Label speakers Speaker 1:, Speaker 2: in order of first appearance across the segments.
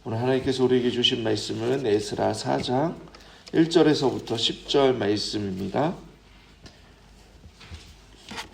Speaker 1: 오늘 하나님께서 우리에게 주신 말씀은 에스라 4장 1절에서부터 10절 말씀입니다.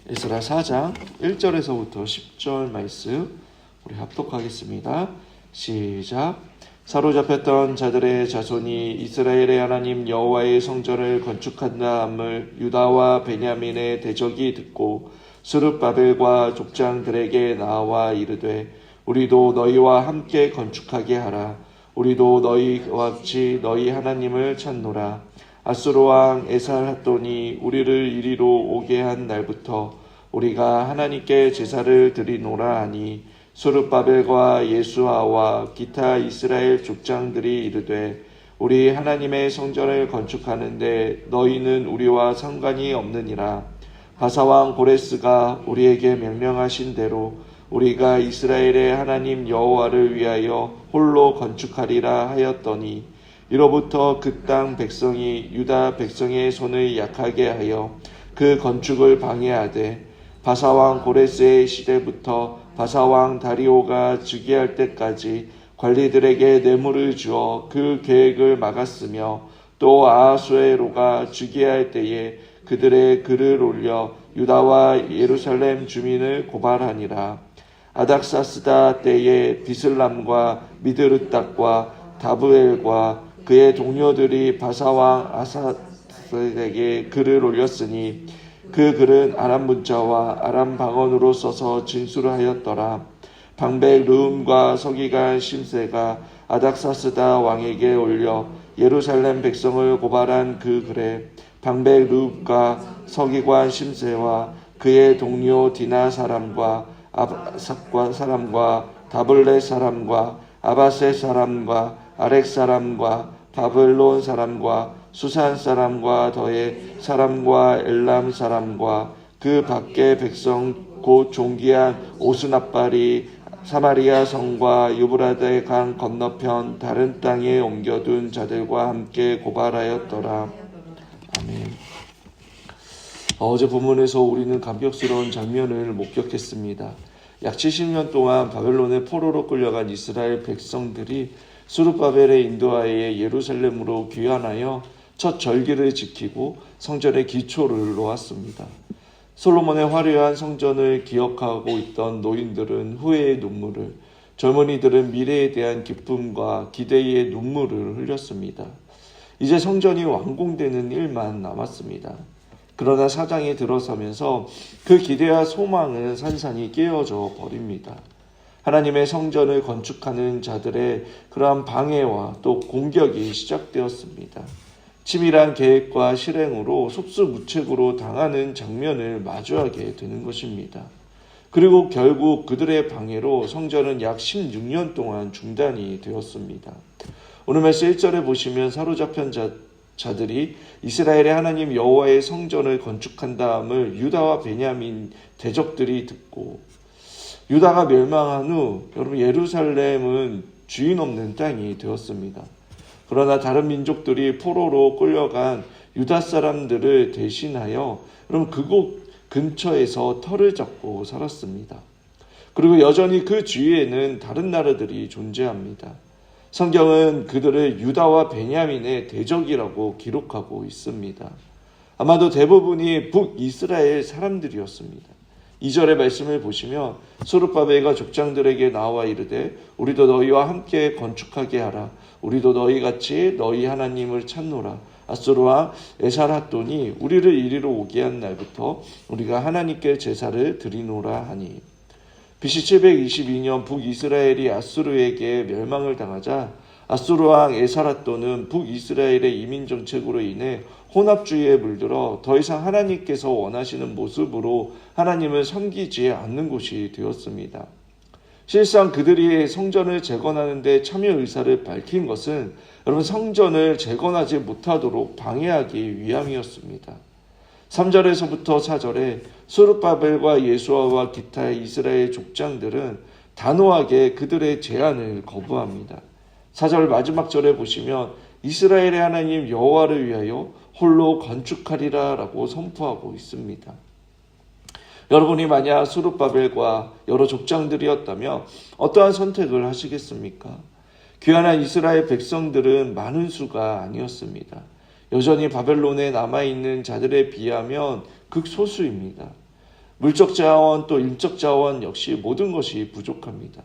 Speaker 1: 에스라 4장 1절에서부터 10절 말씀 우리 합독하겠습니다. 시작. 사로잡혔던 자들의 자손이 이스라엘의 하나님 여호와의 성전을 건축한다함을 유다와 베냐민의 대적이 듣고 스룹바벨과 족장들에게 나와 이르되 우리도 너희와 함께 건축하게 하라. 우리도 너희와 같이 너희 하나님을 찾노라. 아수르 왕 에살핫돈이 우리를 이리로 오게 한 날부터 우리가 하나님께 제사를 드리노라 하니 스룹바벨과 예수아와 기타 이스라엘 족장들이 이르되 우리 하나님의 성전을 건축하는데 너희는 우리와 상관이 없느니라. 바사왕 고레스가 우리에게 명령하신 대로 우리가 이스라엘의 하나님 여호와를 위하여 홀로 건축하리라 하였더니 이로부터 그 땅 백성이 유다 백성의 손을 약하게 하여 그 건축을 방해하되 바사왕 고레스의 시대부터 바사왕 다리오가 즉위할 때까지 관리들에게 뇌물을 주어 그 계획을 막았으며 또 아하수에로가 즉위할 때에 그들의 글을 올려 유다와 예루살렘 주민을 고발하니라. 아닥사스다 때에 비슬람과 미드르딱과 다브엘과 그의 동료들이 바사왕 아사스에게 글을 올렸으니 그 글은 아람 문자와 아람 방언으로 써서 진술을 하였더라. 방백 르움과 서기관 심세가 아닥사스다 왕에게 올려 예루살렘 백성을 고발한 그 글에 방백 르움과 서기관 심세와 그의 동료 디나 사람과 아바삭과 사람과 다블레 사람과 아바세 사람과 아렉 사람과 바벨론 사람과 수산 사람과 더해 사람과 엘람 사람과 그 밖의 백성 곧 존귀한 오스납발이 사마리아 성과 유브라데 강 건너편 다른 땅에 옮겨둔 자들과 함께 고발하였더라. 아멘. 어제 본문에서 우리는 감격스러운 장면을 목격했습니다. 약 70년 동안 바벨론의 포로로 끌려간 이스라엘 백성들이 스룹바벨의 인도하에 예루살렘으로 귀환하여 첫 절기를 지키고 성전의 기초를 놓았습니다. 솔로몬의 화려한 성전을 기억하고 있던 노인들은 후회의 눈물을, 젊은이들은 미래에 대한 기쁨과 기대의 눈물을 흘렸습니다. 이제 성전이 완공되는 일만 남았습니다. 그러나 사장이 들어서면서 그 기대와 소망은 산산이 깨어져 버립니다. 하나님의 성전을 건축하는 자들의 그러한 방해와 또 공격이 시작되었습니다. 치밀한 계획과 실행으로 속수무책으로 당하는 장면을 마주하게 되는 것입니다. 그리고 결국 그들의 방해로 성전은 약 16년 동안 중단이 되었습니다. 오늘 말씀 1절에 보시면 사로잡힌 자들이 이스라엘의 하나님 여호와의 성전을 건축한다함을 유다와 베냐민 대적들이 듣고 유다가 멸망한 후 여러분 예루살렘은 주인 없는 땅이 되었습니다. 그러나 다른 민족들이 포로로 끌려간 유다 사람들을 대신하여 여러분 그곳 근처에서 터를 잡고 살았습니다. 그리고 여전히 그 주위에는 다른 나라들이 존재합니다. 성경은 그들을 유다와 베냐민의 대적이라고 기록하고 있습니다. 아마도 대부분이 북이스라엘 사람들이었습니다. 2절의 말씀을 보시면 스룹바벨과 족장들에게 나와 이르되 우리도 너희와 함께 건축하게 하라. 우리도 너희같이 너희 하나님을 찾노라. 아수르 왕 에살핫돈이 우리를 이리로 오게 한 날부터 우리가 하나님께 제사를 드리노라 하니. BC 722년 북이스라엘이 아수르에게 멸망을 당하자 아수르 왕 에살핫돈은 북이스라엘의 이민 정책으로 인해 혼합주의에 물들어 더 이상 하나님께서 원하시는 모습으로 하나님을 섬기지 않는 곳이 되었습니다. 실상 그들이 성전을 재건하는 데 참여 의사를 밝힌 것은 여러분 성전을 재건하지 못하도록 방해하기 위함이었습니다. 3절에서부터 4절에 스룹바벨과 예수아와 기타 이스라엘 족장들은 단호하게 그들의 제안을 거부합니다. 4절 마지막 절에 보시면 이스라엘의 하나님 여호와를 위하여 홀로 건축하리라 라고 선포하고 있습니다. 여러분이 만약 스룹바벨과 여러 족장들이었다면 어떠한 선택을 하시겠습니까? 귀환한 이스라엘 백성들은 많은 수가 아니었습니다. 여전히 바벨론에 남아있는 자들에 비하면 극소수입니다. 물적 자원 또 인적 자원 역시 모든 것이 부족합니다.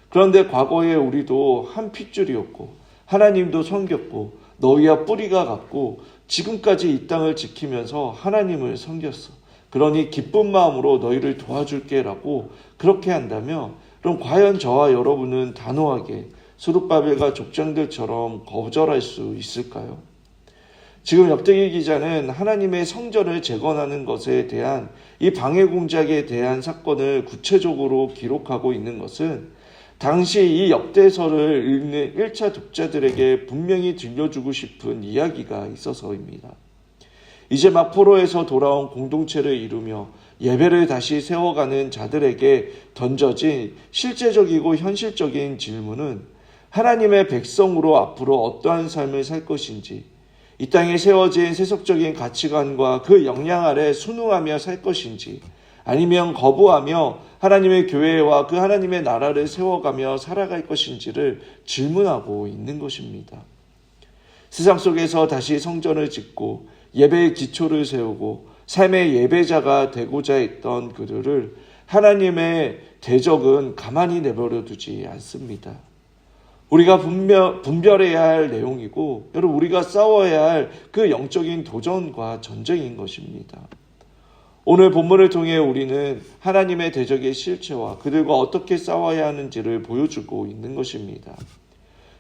Speaker 1: 그런데 과거에 우리도 한 핏줄이었고 하나님도 섬겼고 너희와 뿌리가 같고 지금까지 이 땅을 지키면서 하나님을 섬겼어. 그러니 기쁜 마음으로 너희를 도와줄게 라고 그렇게 한다면 그럼 과연 저와 여러분은 단호하게 스룹바벨과 족장들처럼 거절할 수 있을까요? 지금 엽대기 기자는 하나님의 성전을 재건하는 것에 대한 이 방해 공작에 대한 사건을 구체적으로 기록하고 있는 것은 당시 이 역대서를 읽는 1차 독자들에게 분명히 들려주고 싶은 이야기가 있어서입니다. 이제 막 포로에서 돌아온 공동체를 이루며 예배를 다시 세워가는 자들에게 던져진 실제적이고 현실적인 질문은 하나님의 백성으로 앞으로 어떠한 삶을 살 것인지, 이 땅에 세워진 세속적인 가치관과 그 영향 아래 순응하며 살 것인지, 아니면 거부하며 하나님의 교회와 그 하나님의 나라를 세워가며 살아갈 것인지를 질문하고 있는 것입니다. 세상 속에서 다시 성전을 짓고 예배의 기초를 세우고 삶의 예배자가 되고자 했던 그들을 하나님의 대적은 가만히 내버려 두지 않습니다. 우리가 분별해야 할 내용이고 여러분 우리가 싸워야 할 그 영적인 도전과 전쟁인 것입니다. 오늘 본문을 통해 우리는 하나님의 대적의 실체와 그들과 어떻게 싸워야 하는지를 보여주고 있는 것입니다.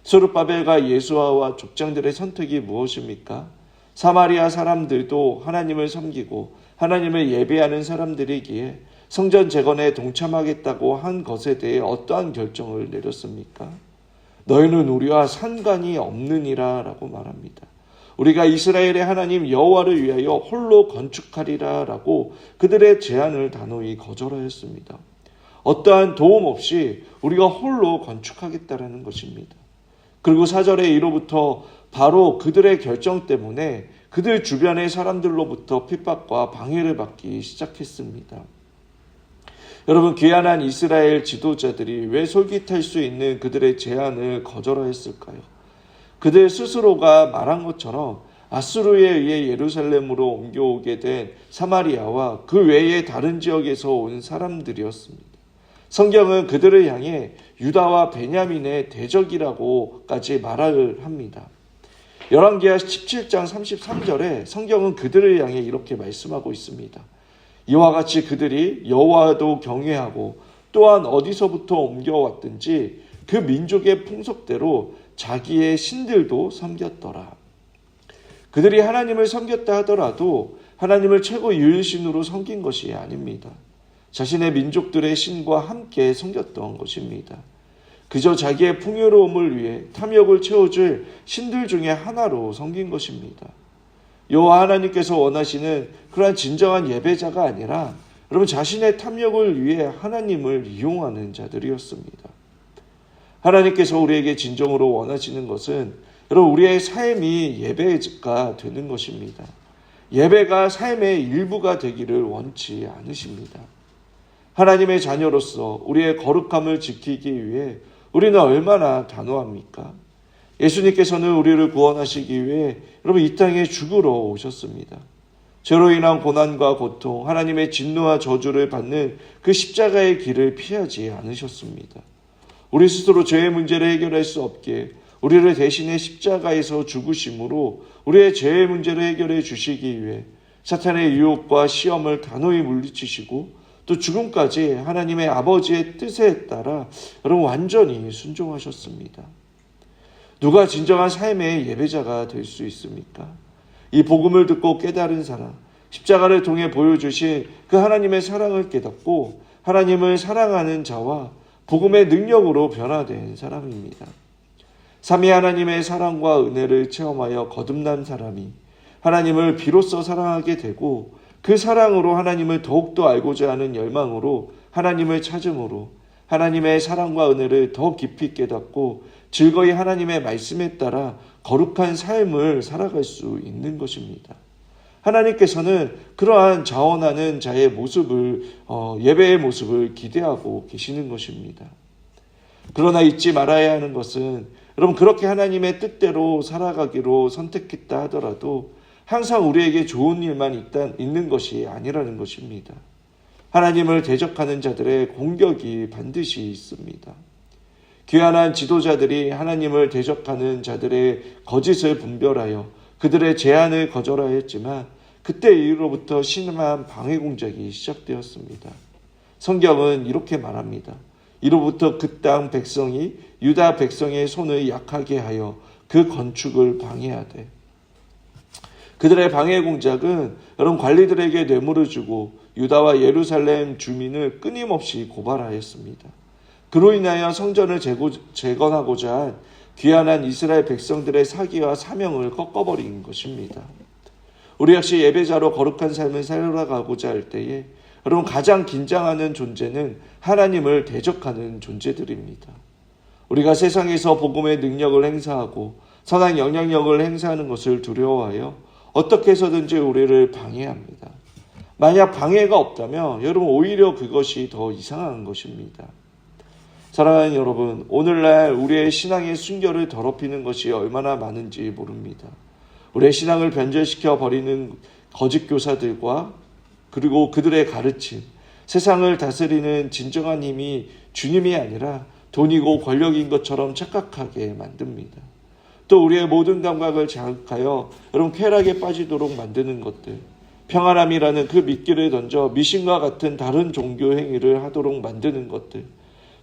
Speaker 1: 스룹바벨과 예수아와 족장들의 선택이 무엇입니까? 사마리아 사람들도 하나님을 섬기고 하나님을 예배하는 사람들이기에 성전 재건에 동참하겠다고 한 것에 대해 어떠한 결정을 내렸습니까? 너희는 우리와 상관이 없느니라 라고 말합니다. 우리가 이스라엘의 하나님 여호와를 위하여 홀로 건축하리라 라고 그들의 제안을 단호히 거절하였습니다. 어떠한 도움 없이 우리가 홀로 건축하겠다라는 것입니다. 그리고 4절에 이로부터 바로 그들의 결정 때문에 그들 주변의 사람들로부터 핍박과 방해를 받기 시작했습니다. 여러분, 귀환한 이스라엘 지도자들이 왜 솔깃할 수 있는 그들의 제안을 거절하였을까요? 그들 스스로가 말한 것처럼 아수르에 의해 예루살렘으로 옮겨오게 된 사마리아와 그 외의 다른 지역에서 온 사람들이었습니다. 성경은 그들을 향해 유다와 베냐민의 대적이라고까지 말을 합니다. 열왕기하 17장 33절에 성경은 그들을 향해 이렇게 말씀하고 있습니다. 이와 같이 그들이 여호와도 경외하고 또한 어디서부터 옮겨왔든지 그 민족의 풍속대로 자기의 신들도 섬겼더라. 그들이 하나님을 섬겼다 하더라도 하나님을 최고 유일신으로 섬긴 것이 아닙니다. 자신의 민족들의 신과 함께 섬겼던 것입니다. 그저 자기의 풍요로움을 위해 탐욕을 채워줄 신들 중에 하나로 섬긴 것입니다. 여호와 하나님께서 원하시는 그러한 진정한 예배자가 아니라 여러분 자신의 탐욕을 위해 하나님을 이용하는 자들이었습니다. 하나님께서 우리에게 진정으로 원하시는 것은 여러분 우리의 삶이 예배가 되는 것입니다. 예배가 삶의 일부가 되기를 원치 않으십니다. 하나님의 자녀로서 우리의 거룩함을 지키기 위해 우리는 얼마나 단호합니까? 예수님께서는 우리를 구원하시기 위해 여러분 이 땅에 죽으러 오셨습니다. 죄로 인한 고난과 고통, 하나님의 진노와 저주를 받는 그 십자가의 길을 피하지 않으셨습니다. 우리 스스로 죄의 문제를 해결할 수 없게 우리를 대신해 십자가에서 죽으심으로 우리의 죄의 문제를 해결해 주시기 위해 사탄의 유혹과 시험을 단호히 물리치시고 또 죽음까지 하나님의 아버지의 뜻에 따라 여러분 완전히 순종하셨습니다. 누가 진정한 삶의 예배자가 될 수 있습니까? 이 복음을 듣고 깨달은 사람, 십자가를 통해 보여주신 그 하나님의 사랑을 깨닫고 하나님을 사랑하는 자와 복음의 능력으로 변화된 사람입니다. 삼위 하나님의 사랑과 은혜를 체험하여 거듭난 사람이 하나님을 비로소 사랑하게 되고 그 사랑으로 하나님을 더욱더 알고자 하는 열망으로 하나님을 찾음으로 하나님의 사랑과 은혜를 더 깊이 깨닫고 즐거이 하나님의 말씀에 따라 거룩한 삶을 살아갈 수 있는 것입니다. 하나님께서는 그러한 자원하는 자의 모습을 예배의 모습을 기대하고 계시는 것입니다. 그러나 잊지 말아야 하는 것은 여러분 그렇게 하나님의 뜻대로 살아가기로 선택했다 하더라도 항상 우리에게 좋은 일만 있는 것이 아니라는 것입니다. 하나님을 대적하는 자들의 공격이 반드시 있습니다. 귀환한 지도자들이 하나님을 대적하는 자들의 거짓을 분별하여 그들의 제안을 거절하였지만 그때 이후로부터 심한 방해 공작이 시작되었습니다. 성경은 이렇게 말합니다. 이로부터 그 땅 백성이 유다 백성의 손을 약하게 하여 그 건축을 방해하되, 그들의 방해 공작은 여러분 관리들에게 뇌물을 주고 유다와 예루살렘 주민을 끊임없이 고발하였습니다. 그로 인하여 성전을 재건하고자 한 귀환한 이스라엘 백성들의 사기와 사명을 꺾어버린 것입니다. 우리 역시 예배자로 거룩한 삶을 살아가고자 할 때에 여러분 가장 긴장하는 존재는 하나님을 대적하는 존재들입니다. 우리가 세상에서 복음의 능력을 행사하고 선한 영향력을 행사하는 것을 두려워하여 어떻게 해서든지 우리를 방해합니다. 만약 방해가 없다면 여러분 오히려 그것이 더 이상한 것입니다. 사랑하는 여러분, 오늘날 우리의 신앙의 순결을 더럽히는 것이 얼마나 많은지 모릅니다. 우리의 신앙을 변절시켜 버리는 거짓 교사들과 그리고 그들의 가르침, 세상을 다스리는 진정한 힘이 주님이 아니라 돈이고 권력인 것처럼 착각하게 만듭니다. 또 우리의 모든 감각을 자극하여 여러분 쾌락에 빠지도록 만드는 것들, 평안함이라는 그 미끼를 던져 미신과 같은 다른 종교 행위를 하도록 만드는 것들,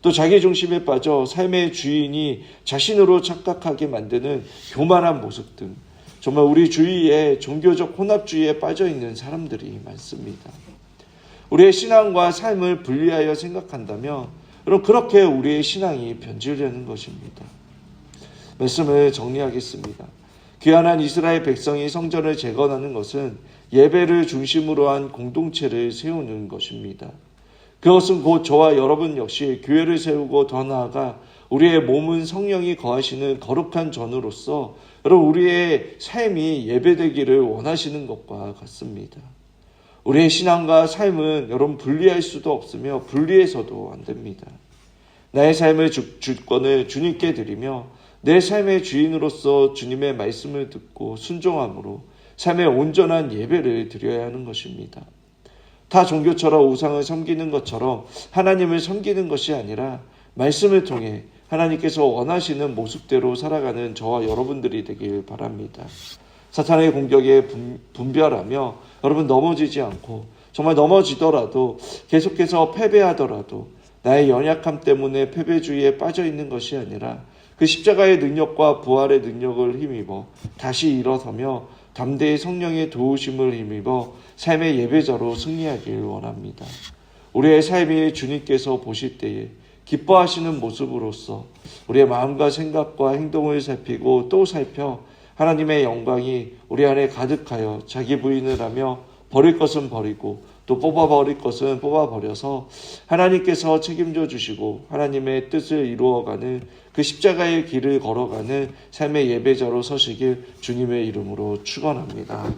Speaker 1: 또 자기 중심에 빠져 삶의 주인이 자신으로 착각하게 만드는 교만한 모습 등 정말 우리 주위에 종교적 혼합주의에 빠져 있는 사람들이 많습니다. 우리의 신앙과 삶을 분리하여 생각한다면 여러분 그렇게 우리의 신앙이 변질되는 것입니다. 말씀을 정리하겠습니다. 귀환한 이스라엘 백성이 성전을 재건하는 것은 예배를 중심으로 한 공동체를 세우는 것입니다. 그것은 곧 저와 여러분 역시 교회를 세우고 더 나아가 우리의 몸은 성령이 거하시는 거룩한 전으로서 여러분 우리의 삶이 예배되기를 원하시는 것과 같습니다. 우리의 신앙과 삶은 여러분 분리할 수도 없으며 분리해서도 안 됩니다. 나의 삶의 주권을 주님께 드리며 내 삶의 주인으로서 주님의 말씀을 듣고 순종함으로 삶의 온전한 예배를 드려야 하는 것입니다. 타 종교처럼 우상을 섬기는 것처럼 하나님을 섬기는 것이 아니라 말씀을 통해 하나님께서 원하시는 모습대로 살아가는 저와 여러분들이 되길 바랍니다. 사탄의 공격에 분별하며 여러분 넘어지지 않고 정말 넘어지더라도 계속해서 패배하더라도 나의 연약함 때문에 패배주의에 빠져 있는 것이 아니라 그 십자가의 능력과 부활의 능력을 힘입어 다시 일어서며 담대히 성령의 도우심을 힘입어 삶의 예배자로 승리하길 원합니다. 우리의 삶이 주님께서 보실 때에 기뻐하시는 모습으로서 우리의 마음과 생각과 행동을 살피고 또 살펴 하나님의 영광이 우리 안에 가득하여 자기 부인을 하며 버릴 것은 버리고 또 뽑아버릴 것은 뽑아버려서 하나님께서 책임져 주시고 하나님의 뜻을 이루어가는 그 십자가의 길을 걸어가는 삶의 예배자로 서시길 주님의 이름으로 축원합니다.